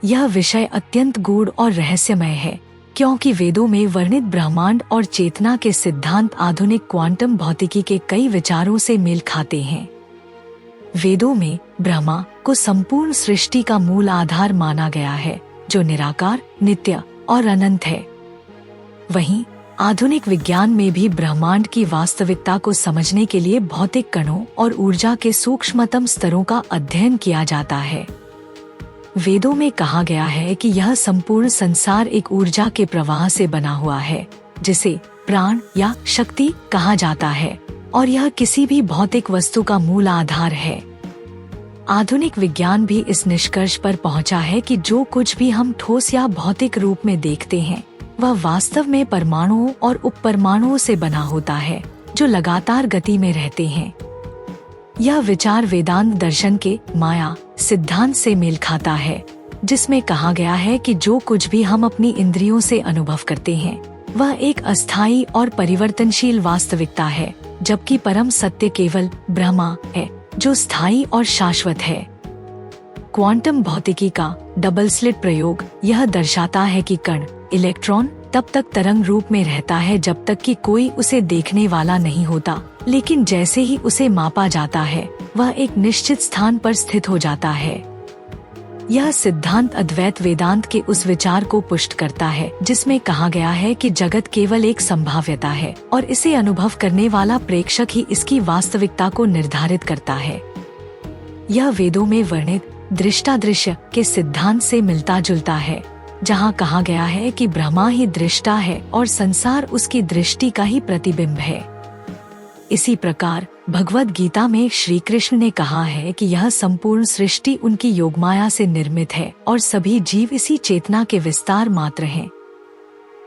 यह विषय अत्यंत गूढ़ और रहस्यमय है, क्योंकि वेदों में वर्णित ब्रह्मांड और चेतना के सिद्धांत आधुनिक क्वांटम भौतिकी के कई विचारों से मेल खाते हैं। वेदों में ब्रह्मा को संपूर्ण सृष्टि का मूल आधार माना गया है, जो निराकार, नित्य और अनंत है। वहीं आधुनिक विज्ञान में भी ब्रह्मांड की वास्तविकता को समझने के लिए भौतिक कणों और ऊर्जा के सूक्ष्मतम स्तरों का अध्ययन किया जाता है। वेदों में कहा गया है कि यह संपूर्ण संसार एक ऊर्जा के प्रवाह से बना हुआ है, जिसे प्राण या शक्ति कहा जाता है, और यह किसी भी भौतिक वस्तु का मूल आधार है। आधुनिक विज्ञान भी इस निष्कर्ष पर पहुंचा है कि जो कुछ भी हम ठोस या भौतिक रूप में देखते हैं, वह वास्तव में परमाणुओं और उपपरमाणुओं से बना होता है, जो लगातार गति में रहते हैं। यह विचार वेदांत दर्शन के माया सिद्धांत से मेल खाता है, जिसमें कहा गया है कि जो कुछ भी हम अपनी इंद्रियों से अनुभव करते हैं, वह एक अस्थायी और परिवर्तनशील वास्तविकता है, जबकि परम सत्य केवल ब्रह्मा है, जो स्थायी और शाश्वत है। क्वांटम भौतिकी का डबल स्लिट प्रयोग यह दर्शाता है कि कण, इलेक्ट्रॉन तब तक तरंग रूप में रहता है जब तक कि कोई उसे देखने वाला नहीं होता, लेकिन जैसे ही उसे मापा जाता है, वह एक निश्चित स्थान पर स्थित हो जाता है। यह सिद्धांत अद्वैत वेदांत के उस विचार को पुष्ट करता है, जिसमें कहा गया है कि जगत केवल एक संभाव्यता है और इसे अनुभव करने वाला प्रेक्षक ही इसकी वास्तविकता को निर्धारित करता है। यह वेदों में वर्णित दृष्टादृश्य के सिद्धांत से मिलता जुलता है, जहाँ कहा गया है कि ब्रह्मा ही दृष्टा है और संसार उसकी दृष्टि का ही प्रतिबिंब है। इसी प्रकार भगवद गीता में श्री कृष्ण ने कहा है कि यह संपूर्ण सृष्टि उनकी योगमाया से निर्मित है और सभी जीव इसी चेतना के विस्तार मात्र हैं।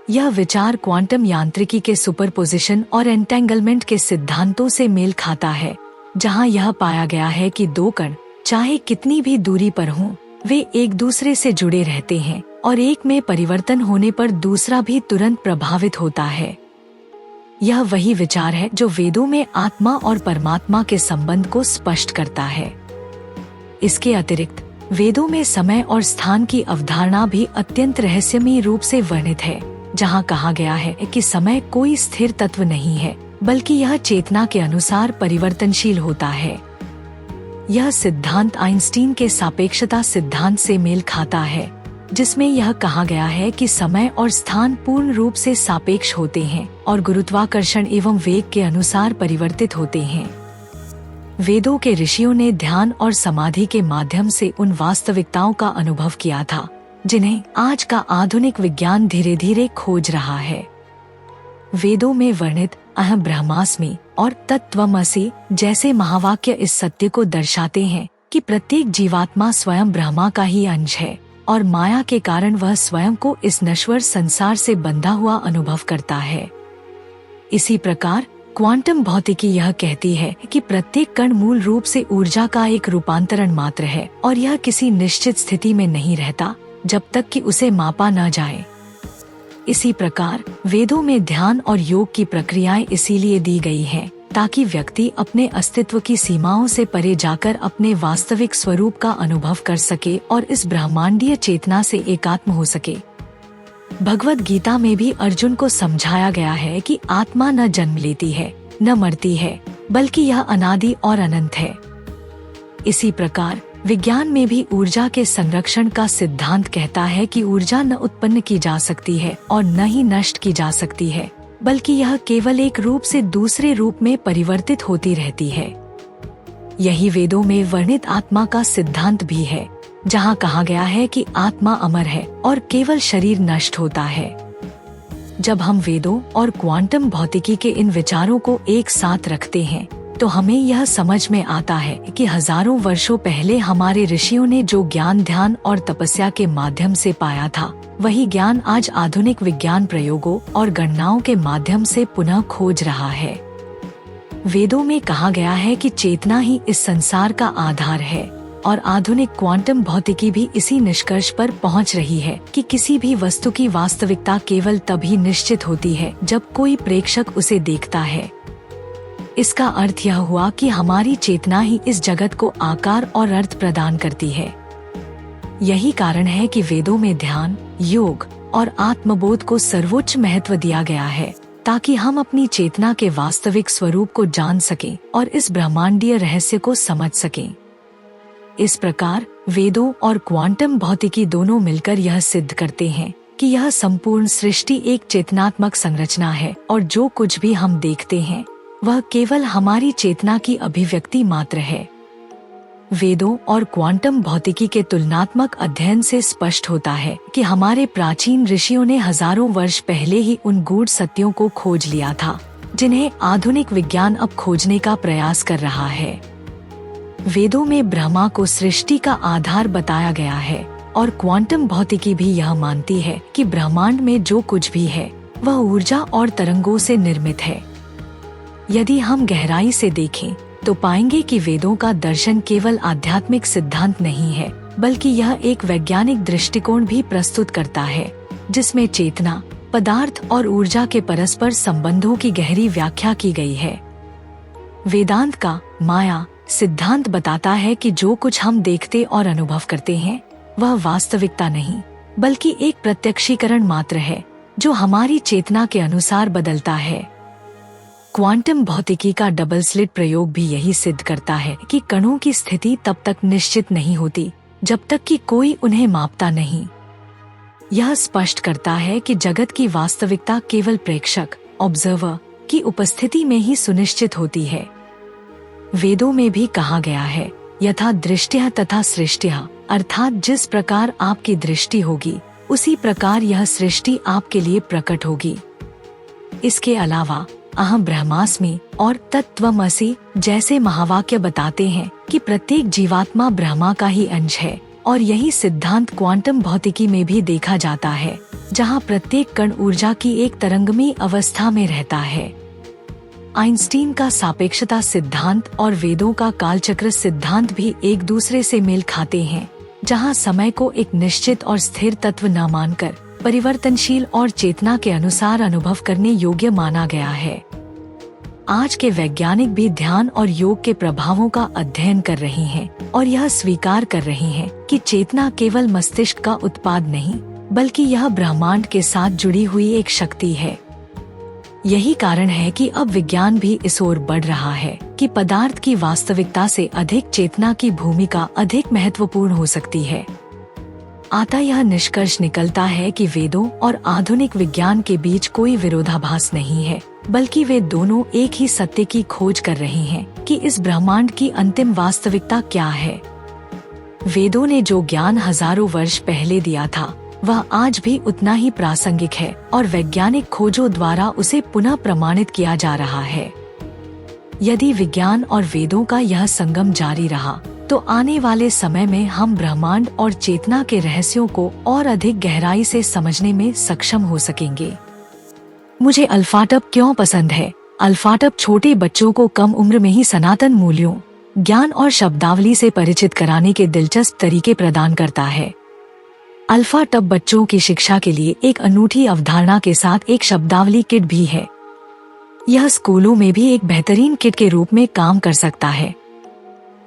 यह विचार क्वांटम यांत्रिकी के सुपरपोजिशन और एंटेंगलमेंट के सिद्धांतों से मेल खाता है, जहां यह पाया गया है कि दो कण चाहे कितनी भी दूरी पर हों, वे एक दूसरे से जुड़े रहते हैं और एक में परिवर्तन होने पर दूसरा भी तुरंत प्रभावित होता है। यह वही विचार है जो वेदों में आत्मा और परमात्मा के संबंध को स्पष्ट करता है। इसके अतिरिक्त वेदों में समय और स्थान की अवधारणा भी अत्यंत रहस्यमयी रूप से वर्णित है, जहां कहा गया है कि समय कोई स्थिर तत्व नहीं है, बल्कि यह चेतना के अनुसार परिवर्तनशील होता है। यह सिद्धांत आइंस्टीन के सापेक्षता सिद्धांत से मेल खाता है, जिसमें यह कहा गया है कि समय और स्थान पूर्ण रूप से सापेक्ष होते हैं और गुरुत्वाकर्षण एवं वेग के अनुसार परिवर्तित होते हैं। वेदों के ऋषियों ने ध्यान और समाधि के माध्यम से उन वास्तविकताओं का अनुभव किया था, जिन्हें आज का आधुनिक विज्ञान धीरे धीरे खोज रहा है। वेदों में वर्णित अहम ब्रह्मास्मि और तत्त्वमसि जैसे महावाक्य इस सत्य को दर्शाते हैं कि प्रत्येक जीवात्मा स्वयं ब्रह्मा का ही अंश है और माया के कारण वह स्वयं को इस नश्वर संसार से बंधा हुआ अनुभव करता है। इसी प्रकार क्वांटम भौतिकी यह कहती है कि प्रत्येक कण मूल रूप से ऊर्जा का एक रूपांतरण मात्र है और यह किसी निश्चित स्थिति में नहीं रहता जब तक कि उसे मापा न जाए। इसी प्रकार वेदों में ध्यान और योग की प्रक्रियाएं इसीलिए दी गई हैं ताकि व्यक्ति अपने अस्तित्व की सीमाओं से परे जाकर अपने वास्तविक स्वरूप का अनुभव कर सके और इस ब्रह्मांडीय चेतना से एकात्म हो सके। भगवद गीता में भी अर्जुन को समझाया गया है कि आत्मा न जन्म लेती है, न मरती है, बल्कि यह अनादि और अनंत है। इसी प्रकार विज्ञान में भी ऊर्जा के संरक्षण का सिद्धांत कहता है कि ऊर्जा न उत्पन्न की जा सकती है और न ही नष्ट की जा सकती है, बल्कि यह केवल एक रूप से दूसरे रूप में परिवर्तित होती रहती है। यही वेदों में वर्णित आत्मा का सिद्धांत भी है, जहां कहा गया है कि आत्मा अमर है और केवल शरीर नष्ट होता है। जब हम वेदों और क्वांटम भौतिकी के इन विचारों को एक साथ रखते हैं, तो हमें यह समझ में आता है कि हजारों वर्षों पहले हमारे ऋषियों ने जो ज्ञान ध्यान और तपस्या के माध्यम से पाया था, वही ज्ञान आज आधुनिक विज्ञान प्रयोगों और गणनाओं के माध्यम से पुनः खोज रहा है। वेदों में कहा गया है कि चेतना ही इस संसार का आधार है और आधुनिक क्वांटम भौतिकी भी इसी निष्कर्ष पर पहुंच रही है कि किसी भी वस्तु की वास्तविकता केवल तभी निश्चित होती है जब कोई प्रेक्षक उसे देखता है। इसका अर्थ यह हुआ कि हमारी चेतना ही इस जगत को आकार और अर्थ प्रदान करती है। यही कारण है कि वेदों में ध्यान, योग और आत्मबोध को सर्वोच्च महत्व दिया गया है, ताकि हम अपनी चेतना के वास्तविक स्वरूप को जान सकें और इस ब्रह्मांडीय रहस्य को समझ सकें। इस प्रकार वेदों और क्वांटम भौतिकी दोनों मिलकर यह सिद्ध करते हैं कि यह संपूर्ण सृष्टि एक चेतनात्मक संरचना है और जो कुछ भी हम देखते हैं वह केवल हमारी चेतना की अभिव्यक्ति मात्र है। वेदों और क्वांटम भौतिकी के तुलनात्मक अध्ययन से स्पष्ट होता है कि हमारे प्राचीन ऋषियों ने हजारों वर्ष पहले ही उन गूढ़ सत्यों को खोज लिया था, जिन्हें आधुनिक विज्ञान अब खोजने का प्रयास कर रहा है। वेदों में ब्रह्मा को सृष्टि का आधार बताया गया है और क्वांटम भौतिकी भी यह मानती है कि ब्रह्मांड में जो कुछ भी है वह ऊर्जा और तरंगों से निर्मित है। यदि हम गहराई से देखें तो पाएंगे कि वेदों का दर्शन केवल आध्यात्मिक सिद्धांत नहीं है, बल्कि यह एक वैज्ञानिक दृष्टिकोण भी प्रस्तुत करता है, जिसमें चेतना, पदार्थ और ऊर्जा के परस्पर संबंधों की गहरी व्याख्या की गई है। वेदांत का माया सिद्धांत बताता है कि जो कुछ हम देखते और अनुभव करते हैं वह वास्तविकता नहीं, बल्कि एक प्रत्यक्षीकरण मात्र है जो हमारी चेतना के अनुसार बदलता है। क्वांटम भौतिकी का डबल स्लिट प्रयोग भी यही सिद्ध करता है कि कणों की स्थिति तब तक निश्चित नहीं होती जब तक कि कोई उन्हें मापता नहीं। यह स्पष्ट करता है कि जगत की वास्तविकता केवल प्रेक्षक, ऑब्जर्वर की उपस्थिति में ही सुनिश्चित होती है। वेदों में भी कहा गया है, यथा दृष्टयः तथा सृष्टयः, अर्थात जिस प्रकार आपकी दृष्टि होगी उसी प्रकार यह सृष्टि आपके लिए प्रकट होगी। इसके अलावा अहम ब्रह्मास्मि और तत्त्वमसि जैसे महावाक्य बताते हैं कि प्रत्येक जीवात्मा ब्रह्मा का ही अंश है, और यही सिद्धांत क्वांटम भौतिकी में भी देखा जाता है, जहां प्रत्येक कण ऊर्जा की एक तरंगमयी अवस्था में रहता है। आइंस्टीन का सापेक्षता सिद्धांत और वेदों का कालचक्र सिद्धांत भी एक दूसरे से मेल खाते हैं, जहां समय को एक निश्चित और स्थिर तत्व न मानकर परिवर्तनशील और चेतना के अनुसार अनुभव करने योग्य माना गया है। आज के वैज्ञानिक भी ध्यान और योग के प्रभावों का अध्ययन कर रहे हैं और यह स्वीकार कर रहे हैं कि चेतना केवल मस्तिष्क का उत्पाद नहीं, बल्कि यह ब्रह्मांड के साथ जुड़ी हुई एक शक्ति है। यही कारण है कि अब विज्ञान भी इस ओर बढ़ रहा है कि पदार्थ की वास्तविकता से अधिक चेतना की भूमिका अधिक महत्वपूर्ण हो सकती है। आता यह निष्कर्ष निकलता है कि वेदों और आधुनिक विज्ञान के बीच कोई विरोधाभास नहीं है, बल्कि वे दोनों एक ही सत्य की खोज कर रहे हैं कि इस ब्रह्मांड की अंतिम वास्तविकता क्या है। वेदों ने जो ज्ञान हजारों वर्ष पहले दिया था वह आज भी उतना ही प्रासंगिक है और वैज्ञानिक खोजों द्वारा उसे पुनः प्रमाणित किया जा रहा है। यदि विज्ञान और वेदों का यह संगम जारी रहा तो आने वाले समय में हम ब्रह्मांड और चेतना के रहस्यों को और अधिक गहराई से समझने में सक्षम हो सकेंगे। मुझे अल्फाटब क्यों पसंद है? अल्फाटब छोटे बच्चों को कम उम्र में ही सनातन मूल्यों, ज्ञान और शब्दावली से परिचित कराने के दिलचस्प तरीके प्रदान करता है। अल्फाटब बच्चों की शिक्षा के लिए एक अनूठी अवधारणा के साथ एक शब्दावली किट भी है। यह स्कूलों में भी एक बेहतरीन किट के रूप में काम कर सकता है।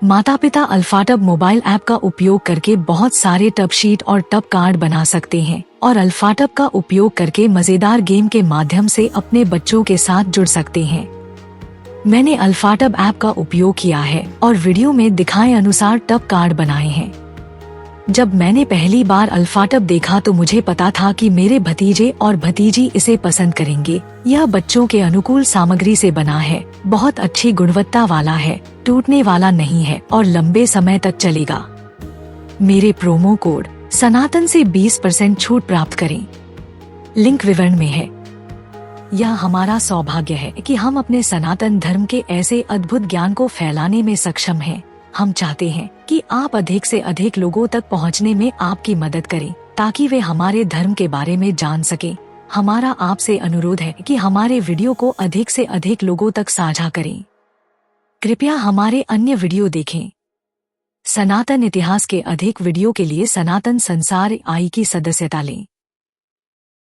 माता पिता अल्फाटब मोबाइल ऐप का उपयोग करके बहुत सारे टब शीट और टब कार्ड बना सकते हैं और अल्फाटब का उपयोग करके मजेदार गेम के माध्यम से अपने बच्चों के साथ जुड़ सकते हैं। मैंने अल्फाटब ऐप का उपयोग किया है और वीडियो में दिखाए अनुसार टब कार्ड बनाए हैं। जब मैंने पहली बार अल्फाटब देखा तो मुझे पता था कि मेरे भतीजे और भतीजी इसे पसंद करेंगे। यह बच्चों के अनुकूल सामग्री से बना है, बहुत अच्छी गुणवत्ता वाला है, टूटने वाला नहीं है और लंबे समय तक चलेगा। मेरे प्रोमो कोड सनातन से 20% छूट प्राप्त करें। लिंक विवरण में है। यह हमारा सौभाग्य है कि हम अपने सनातन धर्म के ऐसे अद्भुत ज्ञान को फैलाने में सक्षम हैं। हम चाहते हैं कि आप अधिक से अधिक लोगों तक पहुंचने में आपकी मदद करें, ताकि वे हमारे धर्म के बारे में जान सकें। हमारा आपसे अनुरोध है कि हमारे वीडियो को अधिक से अधिक लोगों तक साझा करें। कृपया हमारे अन्य वीडियो देखें। सनातन इतिहास के अधिक वीडियो के लिए सनातन संसार आई की सदस्यता लें।